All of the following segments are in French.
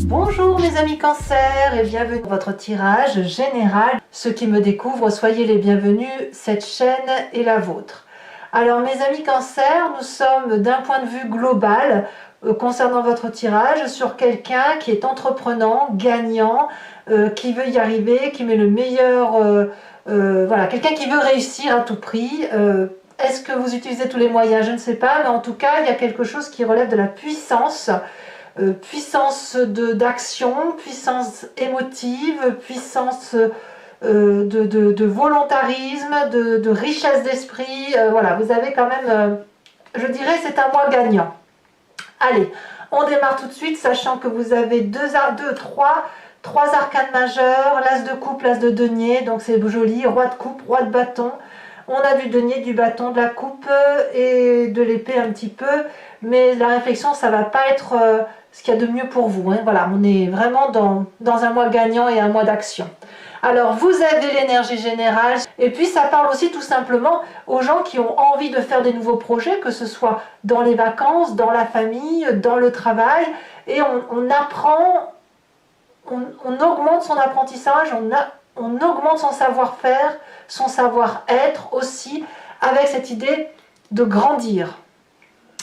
Bonjour mes amis Cancer et bienvenue dans votre tirage général. Ceux qui me découvrent, soyez les bienvenus, cette chaîne est la vôtre. Alors mes amis Cancer, nous sommes d'un point de vue global concernant votre tirage sur quelqu'un qui est entreprenant, gagnant, qui veut y arriver, qui met le meilleur, voilà, quelqu'un qui veut réussir à tout prix. Est-ce que vous utilisez tous les moyens? Je ne sais pas, mais en tout cas il y a quelque chose qui relève de la puissance. Puissance d'action, puissance émotive, puissance de volontarisme, de richesse d'esprit. Voilà, vous avez quand même, je dirais, c'est un mois gagnant. Allez, on démarre tout de suite, sachant que vous avez trois arcanes majeures, l'as de coupe, l'as de denier, donc c'est joli, roi de coupe, roi de bâton. On a du denier, du bâton, de la coupe et de l'épée un petit peu, mais la réflexion, ça va pas être ce qu'il y a de mieux pour vous. Hein. Voilà, on est vraiment dans un mois gagnant et un mois d'action. Alors, vous avez l'énergie générale, et puis ça parle aussi tout simplement aux gens qui ont envie de faire des nouveaux projets, que ce soit dans les vacances, dans la famille, dans le travail, et on apprend, on augmente son apprentissage, on augmente son savoir-faire, son savoir-être aussi, avec cette idée de grandir.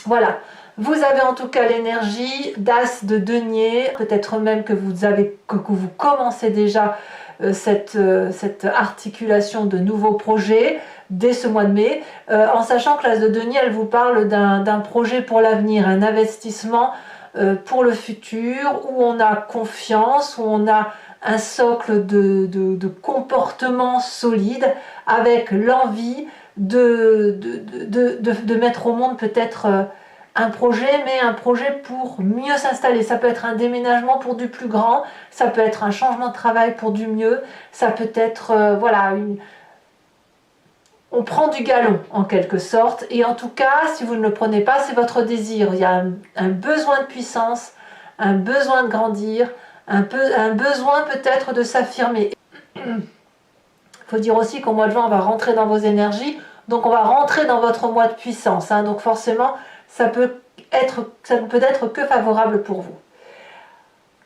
Voilà, vous avez en tout cas l'énergie d'as de denier, peut-être même que vous commencez déjà cette articulation de nouveaux projets dès ce mois de mai, en sachant que l'as de denier, elle vous parle d'un projet pour l'avenir, un investissement pour le futur, où on a confiance, où on a un socle de comportement solide, avec l'envie de mettre au monde peut-être un projet, mais un projet pour mieux s'installer. Ça peut être un déménagement pour du plus grand, ça peut être un changement de travail pour du mieux, ça peut être, voilà, on prend du galon en quelque sorte, et en tout cas, si vous ne le prenez pas, c'est votre désir. Il y a un besoin de puissance, un besoin de grandir, un besoin peut-être de s'affirmer. Il faut dire aussi qu'au mois de juin, on va rentrer dans vos énergies, donc on va rentrer dans votre mois de puissance. Hein, donc forcément, ça ne peut être que favorable pour vous.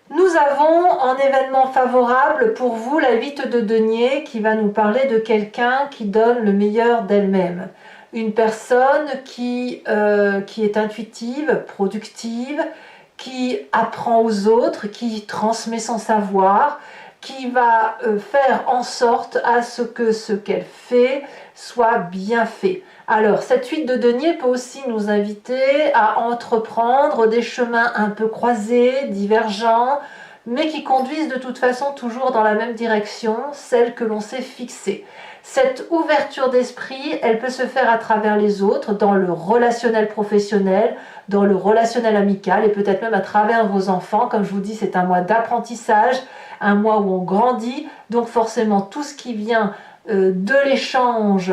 Nous avons en événement favorable pour vous la 8 de denier qui va nous parler de quelqu'un qui donne le meilleur d'elle-même. Une personne qui est intuitive, productive, qui apprend aux autres, qui transmet son savoir, qui va faire en sorte à ce qu'elle fait soit bien fait. Alors, cette 8 de denier peut aussi nous inviter à entreprendre des chemins un peu croisés, divergents, mais qui conduisent de toute façon toujours dans la même direction, celle que l'on s'est fixée. Cette ouverture d'esprit, elle peut se faire à travers les autres, dans le relationnel professionnel, dans le relationnel amical, et peut-être même à travers vos enfants. Comme je vous dis, c'est un mois d'apprentissage, un mois où on grandit, donc forcément tout ce qui vient de l'échange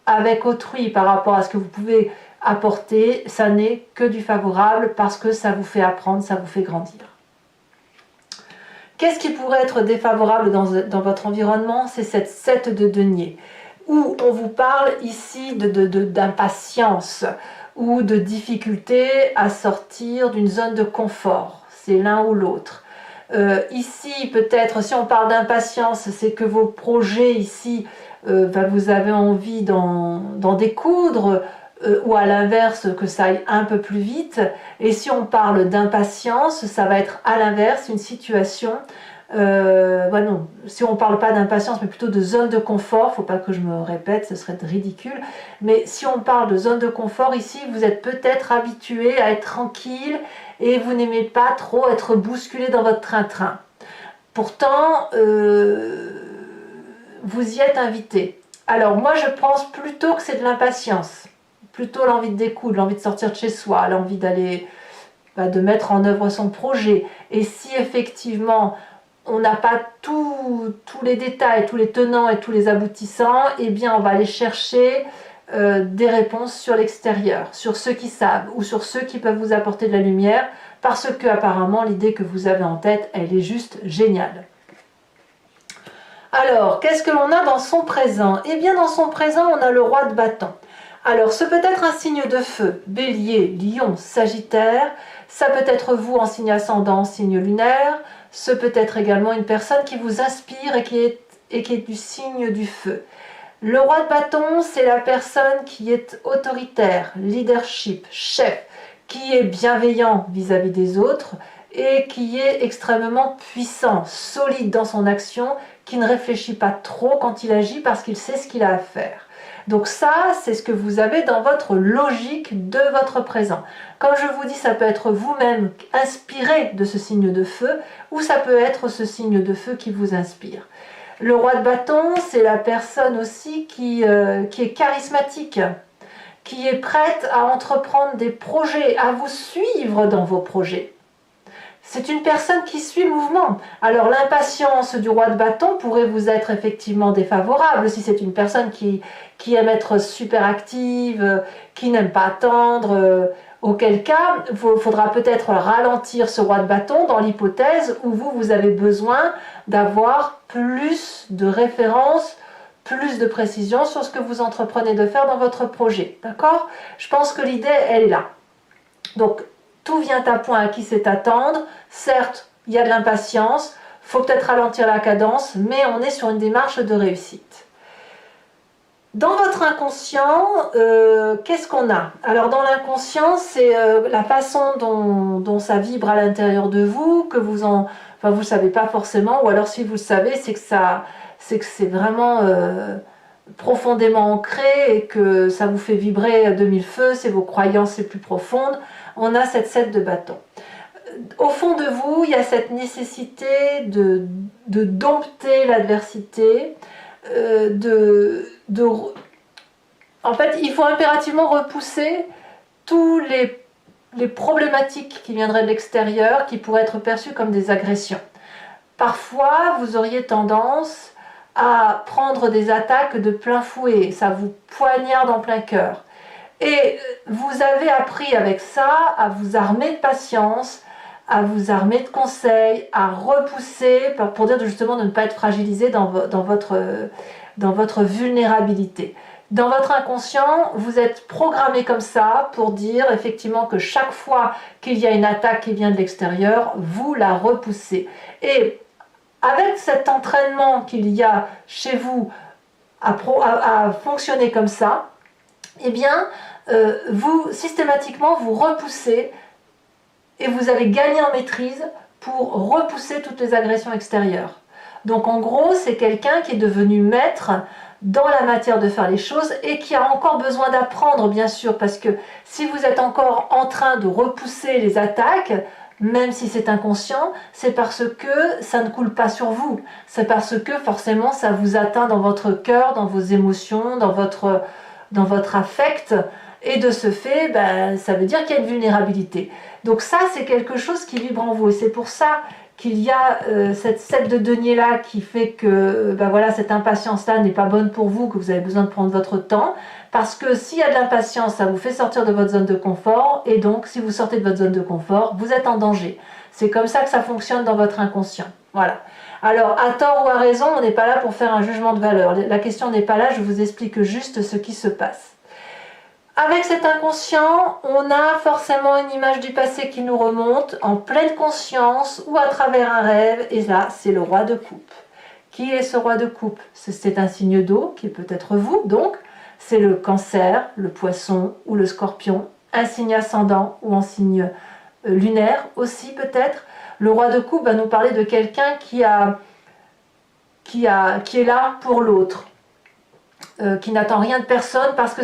avec autrui par rapport à ce que vous pouvez apporter, ça n'est que du favorable parce que ça vous fait apprendre, ça vous fait grandir. Qu'est-ce qui pourrait être défavorable dans votre environnement? C'est cette 7 de denier, où on vous parle ici d'impatience ou de difficulté à sortir d'une zone de confort. C'est l'un ou l'autre. Ici, peut-être, si on parle d'impatience, c'est que vos projets ici, vous avez envie d'en découdre, ou à l'inverse, que ça aille un peu plus vite. Et si on parle d'impatience, ça va être à l'inverse, une situation, non, si on ne parle pas d'impatience, mais plutôt de zone de confort, il ne faut pas que je me répète, ce serait ridicule, mais si on parle de zone de confort, ici, vous êtes peut-être habitué à être tranquille, et vous n'aimez pas trop être bousculé dans votre train-train. Pourtant, vous y êtes invité. Alors moi, je pense plutôt que c'est de l'impatience, plutôt l'envie de découdre, l'envie de sortir de chez soi, l'envie d'aller, de mettre en œuvre son projet. Et si effectivement on n'a pas tous les détails, tous les tenants et tous les aboutissants, eh bien on va aller chercher des réponses sur l'extérieur, sur ceux qui savent ou sur ceux qui peuvent vous apporter de la lumière, parce que apparemment l'idée que vous avez en tête, elle est juste géniale. Alors, qu'est-ce que l'on a dans son présent? Eh bien dans son présent, on a le roi de bâton. Alors, ce peut être un signe de feu, Bélier, Lion, Sagittaire. Ça peut être vous en signe ascendant, signe lunaire. Ce peut être également une personne qui vous inspire et qui est du signe du feu. Le roi de bâton, c'est la personne qui est autoritaire, leadership, chef, qui est bienveillant vis-à-vis des autres et qui est extrêmement puissant, solide dans son action, qui ne réfléchit pas trop quand il agit parce qu'il sait ce qu'il a à faire. Donc ça, c'est ce que vous avez dans votre logique de votre présent. Comme je vous dis, ça peut être vous-même inspiré de ce signe de feu ou ça peut être ce signe de feu qui vous inspire. Le roi de bâton, c'est la personne aussi qui est charismatique, qui est prête à entreprendre des projets, à vous suivre dans vos projets. C'est une personne qui suit le mouvement. Alors l'impatience du roi de bâton pourrait vous être effectivement défavorable si c'est une personne qui aime être super active, qui n'aime pas attendre, auquel cas il faudra peut-être ralentir ce roi de bâton dans l'hypothèse où vous avez besoin d'avoir plus de références, plus de précision sur ce que vous entreprenez de faire dans votre projet. D'accord? Je pense que l'idée, elle est là. Donc, tout vient à point à qui sait attendre. Certes, il y a de l'impatience, il faut peut-être ralentir la cadence, mais on est sur une démarche de réussite. Dans votre inconscient, qu'est-ce qu'on a? Alors dans l'inconscient, c'est la façon dont ça vibre à l'intérieur de vous, que vous ne savez pas forcément, ou alors si vous le savez, c'est que c'est vraiment profondément ancré et que ça vous fait vibrer de mille feux, c'est vos croyances les plus profondes. On a cette 7 de bâton. Au fond de vous, il y a cette nécessité de dompter l'adversité, en fait, il faut impérativement repousser tous les problématiques qui viendraient de l'extérieur, qui pourraient être perçues comme des agressions. Parfois, vous auriez tendance à prendre des attaques de plein fouet, ça vous poignarde en plein cœur. Et vous avez appris avec ça à vous armer de patience, à vous armer de conseils, à repousser, pour dire justement de ne pas être fragilisé dans votre vulnérabilité. Dans votre inconscient, vous êtes programmé comme ça pour dire effectivement que chaque fois qu'il y a une attaque qui vient de l'extérieur, vous la repoussez. Et avec cet entraînement qu'il y a chez vous à fonctionner comme ça, eh bien, vous, systématiquement, vous repoussez et vous allez gagner en maîtrise pour repousser toutes les agressions extérieures. Donc, en gros, c'est quelqu'un qui est devenu maître dans la matière de faire les choses et qui a encore besoin d'apprendre, bien sûr, parce que si vous êtes encore en train de repousser les attaques, même si c'est inconscient, c'est parce que ça ne coule pas sur vous. C'est parce que forcément ça vous atteint dans votre cœur, dans vos émotions, dans votre affect. Et de ce fait, ça veut dire qu'il y a une vulnérabilité. Donc ça, c'est quelque chose qui vibre en vous. Et c'est pour ça qu'il y a cette 7 de denier-là qui fait que cette impatience-là n'est pas bonne pour vous, que vous avez besoin de prendre votre temps. Parce que s'il y a de l'impatience, ça vous fait sortir de votre zone de confort. Et donc, si vous sortez de votre zone de confort, vous êtes en danger. C'est comme ça que ça fonctionne dans votre inconscient. Voilà. Alors, à tort ou à raison, on n'est pas là pour faire un jugement de valeur. La question n'est pas là, je vous explique juste ce qui se passe. Avec cet inconscient, on a forcément une image du passé qui nous remonte en pleine conscience ou à travers un rêve. Et là, c'est le roi de coupe. Qui est ce roi de coupe? C'est un signe d'eau, qui est peut-être vous, donc. C'est le cancer, le poisson ou le scorpion. Un signe ascendant ou en signe lunaire aussi peut-être. Le roi de coupe va nous parler de quelqu'un qui est là pour l'autre. Qui n'attend rien de personne parce que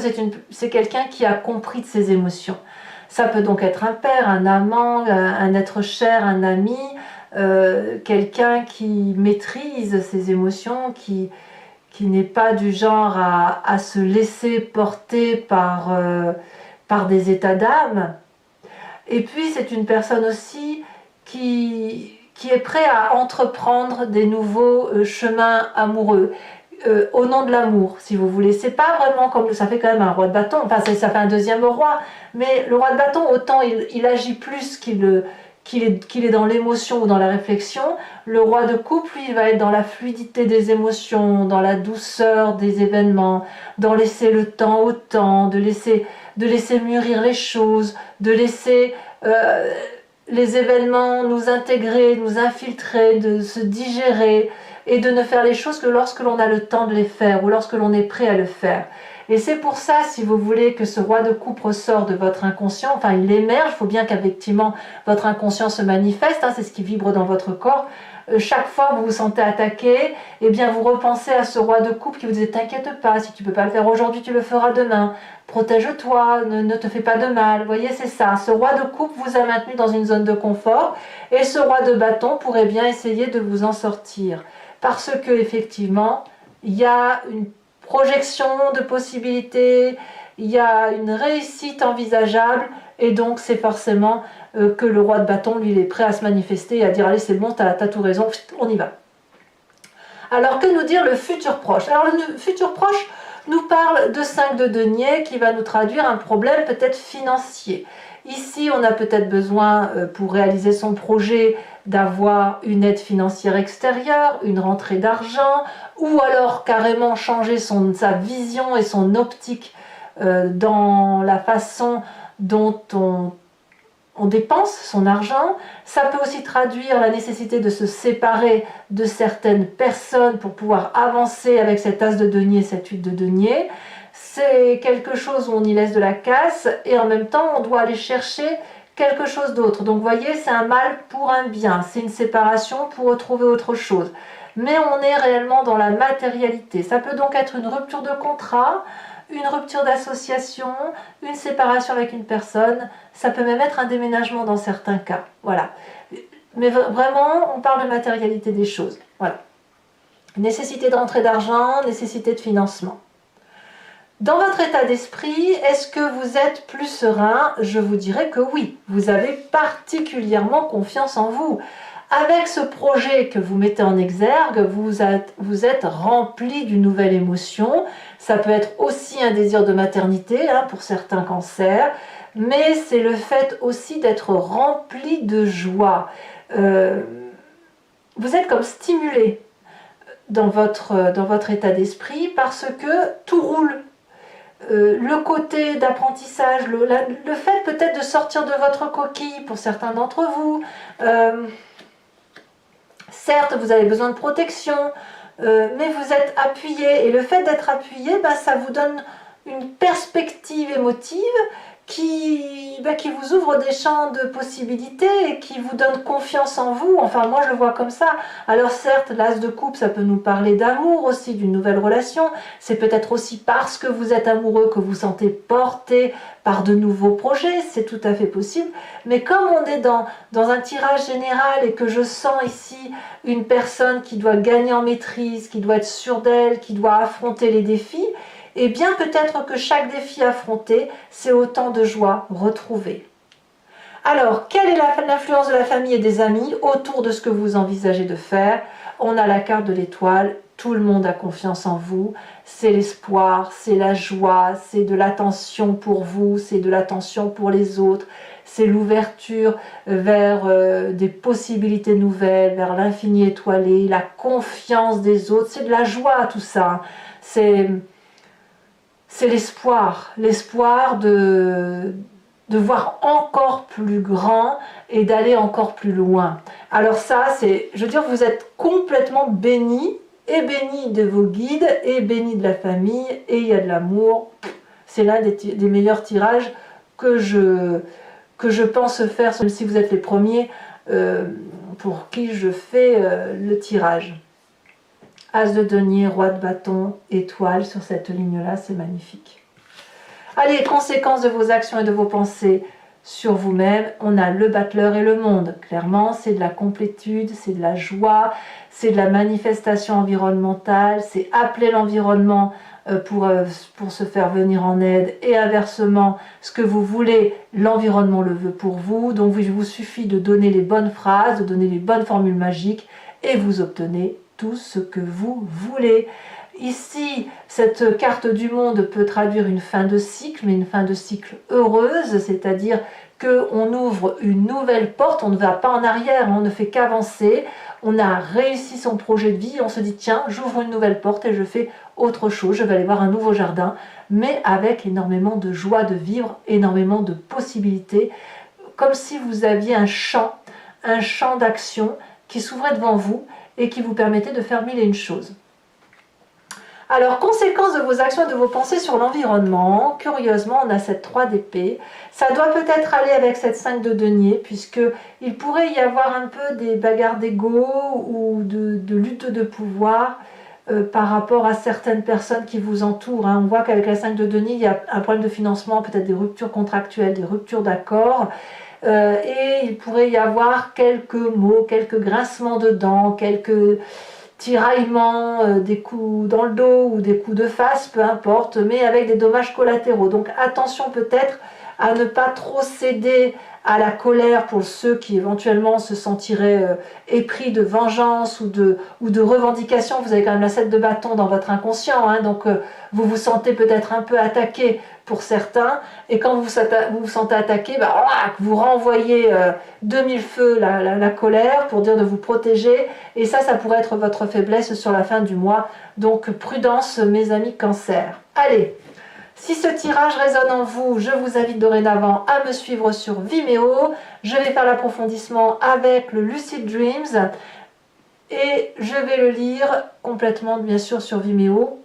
c'est quelqu'un qui a compris de ses émotions. Ça peut donc être un père, un amant, un être cher, un ami, quelqu'un qui maîtrise ses émotions, qui n'est pas du genre à se laisser porter par des états d'âme. Et puis c'est une personne aussi qui est prêt à entreprendre des nouveaux chemins amoureux. Au nom de l'amour, si vous voulez. C'est pas vraiment comme ça fait quand même un roi de bâton, enfin ça fait un deuxième roi, mais le roi de bâton, autant il agit plus qu'il qu'il est dans l'émotion ou dans la réflexion. Le roi de coupe, lui, il va être dans la fluidité des émotions, dans la douceur des événements, dans laisser le temps au temps, de laisser mûrir les choses, de laisser les événements nous intégrer, nous infiltrer, de se digérer et de ne faire les choses que lorsque l'on a le temps de les faire ou lorsque l'on est prêt à le faire. Et c'est pour ça, si vous voulez que ce roi de coupe ressort de votre inconscient, enfin il émerge, il faut bien qu'effectivement votre inconscient se manifeste, c'est ce qui vibre dans votre corps. Chaque fois que vous vous sentez attaqué, eh bien vous repensez à ce roi de coupe qui vous dit « T'inquiète pas, si tu ne peux pas le faire aujourd'hui, tu le feras demain. Protège-toi, ne te fais pas de mal. » Vous voyez, c'est ça. Ce roi de coupe vous a maintenu dans une zone de confort et ce roi de bâton pourrait bien essayer de vous en sortir. Parce que effectivement, il y a une projection de possibilités, il y a une réussite envisageable et donc c'est forcément que le roi de bâton, lui, il est prêt à se manifester et à dire « Allez, c'est bon, t'as tout raison, on y va. » Alors, que nous dire le futur proche? Alors, le futur proche nous parle de 5 de denier qui va nous traduire un problème peut-être financier. Ici, on a peut-être besoin, pour réaliser son projet, d'avoir une aide financière extérieure, une rentrée d'argent, ou alors carrément changer sa vision et son optique dans la façon dont on dépense son argent. Ça peut aussi traduire la nécessité de se séparer de certaines personnes pour pouvoir avancer avec cet as de denier, cette 8 de denier. C'est quelque chose où on y laisse de la casse et en même temps on doit aller chercher quelque chose d'autre. Donc vous voyez, c'est un mal pour un bien, c'est une séparation pour retrouver autre chose. Mais on est réellement dans la matérialité. Ça peut donc être une rupture de contrat, une rupture d'association, une séparation avec une personne, ça peut même être un déménagement dans certains cas. Voilà. Mais vraiment, on parle de matérialité des choses. Voilà. Nécessité de rentrée d'argent, nécessité de financement. Dans votre état d'esprit, est-ce que vous êtes plus serein? Je vous dirais que oui, vous avez particulièrement confiance en vous. Avec ce projet que vous mettez en exergue, vous êtes rempli d'une nouvelle émotion. Ça peut être aussi un désir de maternité pour certains cancers, mais c'est le fait aussi d'être rempli de joie. Vous êtes comme stimulé dans votre état d'esprit parce que tout roule. Le côté d'apprentissage, le fait peut-être de sortir de votre coquille pour certains d'entre vous. Certes, vous avez besoin de protection, mais vous êtes appuyé. Et le fait d'être appuyé, ça vous donne une perspective émotive qui vous ouvre des champs de possibilités et qui vous donne confiance en vous. Enfin, moi, je le vois comme ça. Alors certes, l'as de coupe, ça peut nous parler d'amour aussi, d'une nouvelle relation. C'est peut-être aussi parce que vous êtes amoureux que vous sentez porté par de nouveaux projets. C'est tout à fait possible. Mais comme on est dans un tirage général et que je sens ici une personne qui doit gagner en maîtrise, qui doit être sûre d'elle, qui doit affronter les défis, et bien peut-être que chaque défi affronté, c'est autant de joie retrouvée. Alors, quelle est l'influence de la famille et des amis autour de ce que vous envisagez de faire? On a la carte de l'étoile, tout le monde a confiance en vous, c'est l'espoir, c'est la joie, c'est de l'attention pour vous, c'est de l'attention pour les autres, c'est l'ouverture vers des possibilités nouvelles, vers l'infini étoilé, la confiance des autres, c'est de la joie tout ça, c'est l'espoir de voir encore plus grand et d'aller encore plus loin. Alors ça, je veux dire, vous êtes complètement béni, et béni de vos guides, et béni de la famille, et il y a de l'amour. C'est l'un des meilleurs tirages que je pense faire, si vous êtes les premiers pour qui je fais le tirage. As de denier, roi de bâton, étoile sur cette ligne-là, c'est magnifique. Allez, conséquences de vos actions et de vos pensées sur vous-même, on a le battleur et le monde. Clairement, c'est de la complétude, c'est de la joie, c'est de la manifestation environnementale, c'est appeler l'environnement pour se faire venir en aide et inversement, ce que vous voulez, l'environnement le veut pour vous. Donc il vous suffit de donner les bonnes phrases, de donner les bonnes formules magiques et vous obtenez tout ce que vous voulez. Ici, cette carte du monde peut traduire une fin de cycle, mais une fin de cycle heureuse, c'est-à-dire qu'on ouvre une nouvelle porte, on ne va pas en arrière, on ne fait qu'avancer, on a réussi son projet de vie, on se dit tiens, j'ouvre une nouvelle porte et je fais autre chose, je vais aller voir un nouveau jardin, mais avec énormément de joie de vivre, énormément de possibilités, comme si vous aviez un champ d'action qui s'ouvrait devant vous et qui vous permettait de faire mille et une choses. Alors, conséquence de vos actions et de vos pensées sur l'environnement, curieusement, on a cette 3 d'épée. Ça doit peut-être aller avec cette 5 de denier, puisqu'il pourrait y avoir un peu des bagarres d'ego ou de lutte de pouvoir par rapport à certaines personnes qui vous entourent. On voit qu'avec la 5 de denier, il y a un problème de financement, peut-être des ruptures contractuelles, des ruptures d'accords. Et il pourrait y avoir quelques mots, quelques grincements de dents, quelques tiraillements, des coups dans le dos ou des coups de face, peu importe, mais avec des dommages collatéraux. Donc attention peut-être à ne pas trop céder à la colère pour ceux qui éventuellement se sentiraient épris de vengeance ou de revendication. Vous avez quand même la 7 de bâton dans votre inconscient, donc vous vous sentez peut-être un peu attaqué pour certains, et quand vous vous sentez attaqué, vous renvoyez de mille feux la colère pour dire de vous protéger, et ça pourrait être votre faiblesse sur la fin du mois. Donc prudence mes amis Cancer. Allez, si ce tirage résonne en vous, je vous invite dorénavant à me suivre sur Vimeo. Je vais faire l'approfondissement avec le Lucid Dreams et je vais le lire complètement bien sûr sur Vimeo,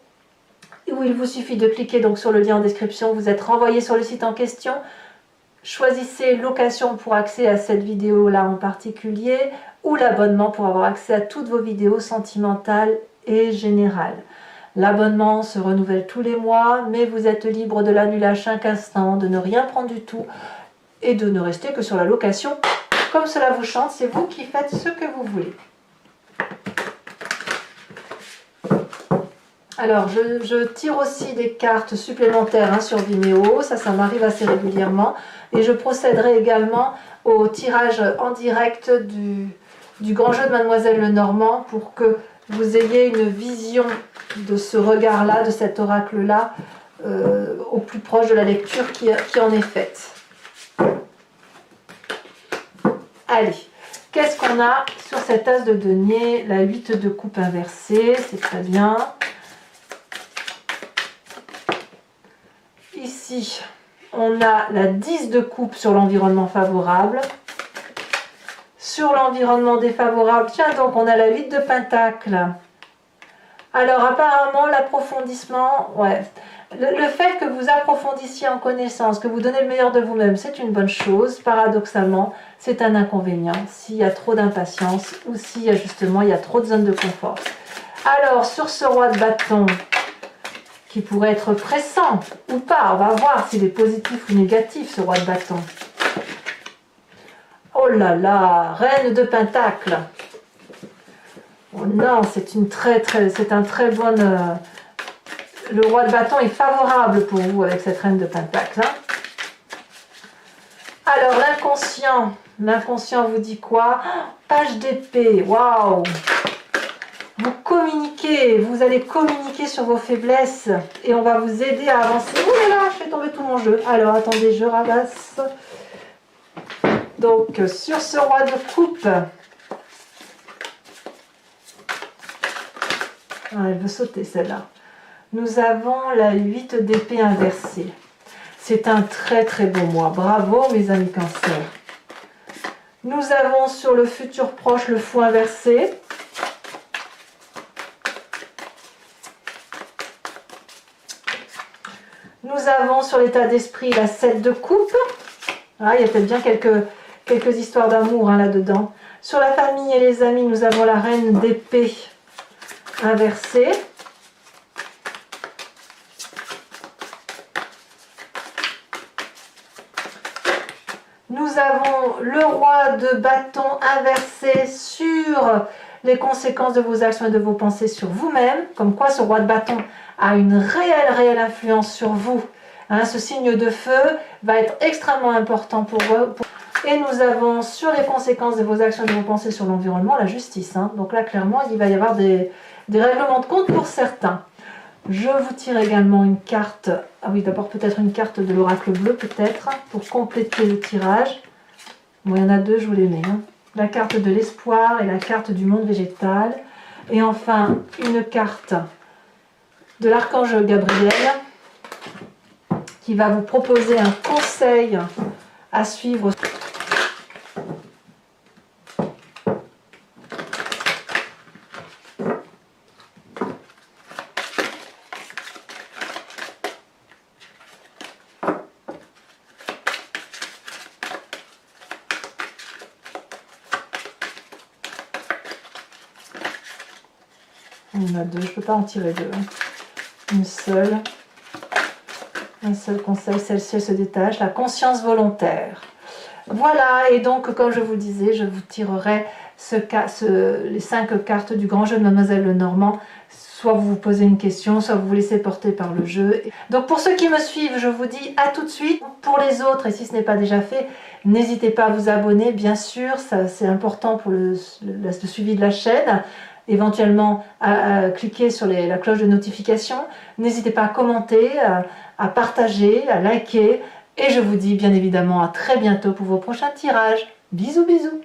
où il vous suffit de cliquer donc sur le lien en description. Vous êtes renvoyé sur le site en question. Choisissez location pour accès à cette vidéo là en particulier, ou l'abonnement pour avoir accès à toutes vos vidéos sentimentales et générales. L'abonnement se renouvelle tous les mois, mais vous êtes libre de l'annuler à chaque instant, de ne rien prendre du tout et de ne rester que sur la location comme cela vous chante. C'est vous qui faites ce que vous voulez. Alors, je tire aussi des cartes supplémentaires sur Vimeo, ça m'arrive assez régulièrement. Et je procéderai également au tirage en direct du grand jeu de Mademoiselle Lenormand pour que vous ayez une vision de ce regard-là, de cet oracle-là, au plus proche de la lecture qui en est faite. Allez, qu'est-ce qu'on a sur cet as de denier? La 8 de coupe inversée, c'est très bien. Ici, on a la 10 de coupe sur l'environnement favorable. Sur l'environnement défavorable, tiens donc, on a la 8 de pentacle. Alors apparemment, l'approfondissement, le fait que vous approfondissiez en connaissance, que vous donnez le meilleur de vous-même, c'est une bonne chose. Paradoxalement, c'est un inconvénient s'il y a trop d'impatience ou s'il y a justement trop de zones de confort. Alors, sur ce roi de bâton, qui pourrait être pressant ou pas, on va voir s'il est positif ou négatif, ce roi de bâton. Oh là là, reine de pentacle. Oh non, c'est un très bon... le roi de bâton est favorable pour vous avec cette reine de pentacle. Alors, l'inconscient vous dit quoi? Page d'épée, waouh! Vous communiquez, vous allez communiquer sur vos faiblesses et on va vous aider à avancer. Ouh là là, je fais tomber tout mon jeu. Alors, attendez, je ramasse. Donc, sur ce roi de coupe, elle veut sauter celle-là. Nous avons la 8 d'épée inversée. C'est un très très beau mois. Bravo mes amis Cancer. Nous avons sur le futur proche le fou inversé. Nous avons sur l'état d'esprit la 7 de coupe. Ah, il y a peut-être bien quelques histoires d'amour là-dedans. Sur la famille et les amis, nous avons la reine d'épée inversée. Nous avons le roi de bâton inversé sur les conséquences de vos actions et de vos pensées sur vous-même. Comme quoi ce roi de bâton a une réelle influence sur vous. Ce signe de feu va être extrêmement important pour vous. Et nous avons sur les conséquences de vos actions et de vos pensées sur l'environnement, la justice. Donc là, clairement, il va y avoir des règlements de compte pour certains. Je vous tire également une carte, ah oui d'abord peut-être une carte de l'oracle bleu peut-être, pour compléter le tirage. Bon, il y en a deux, je vous les mets. Hein. La carte de l'espoir et la carte du monde végétal. Et enfin, une carte de l'archange Gabriel qui va vous proposer un conseil à suivre. Il y en a deux, je ne peux pas en tirer deux. Une seule. Un seul conseil, celle-ci elle se détache. La conscience volontaire. Voilà, et donc comme je vous disais, je vous tirerai les 5 cartes du grand jeu de Mademoiselle Lenormand. Soit vous vous posez une question, soit vous vous laissez porter par le jeu. Donc pour ceux qui me suivent, je vous dis à tout de suite. Pour les autres, et si ce n'est pas déjà fait, n'hésitez pas à vous abonner, bien sûr, c'est important pour le suivi de la chaîne. Éventuellement à cliquer sur la cloche de notification. N'hésitez pas à commenter, à partager, à liker. Et je vous dis bien évidemment à très bientôt pour vos prochains tirages. Bisous bisous.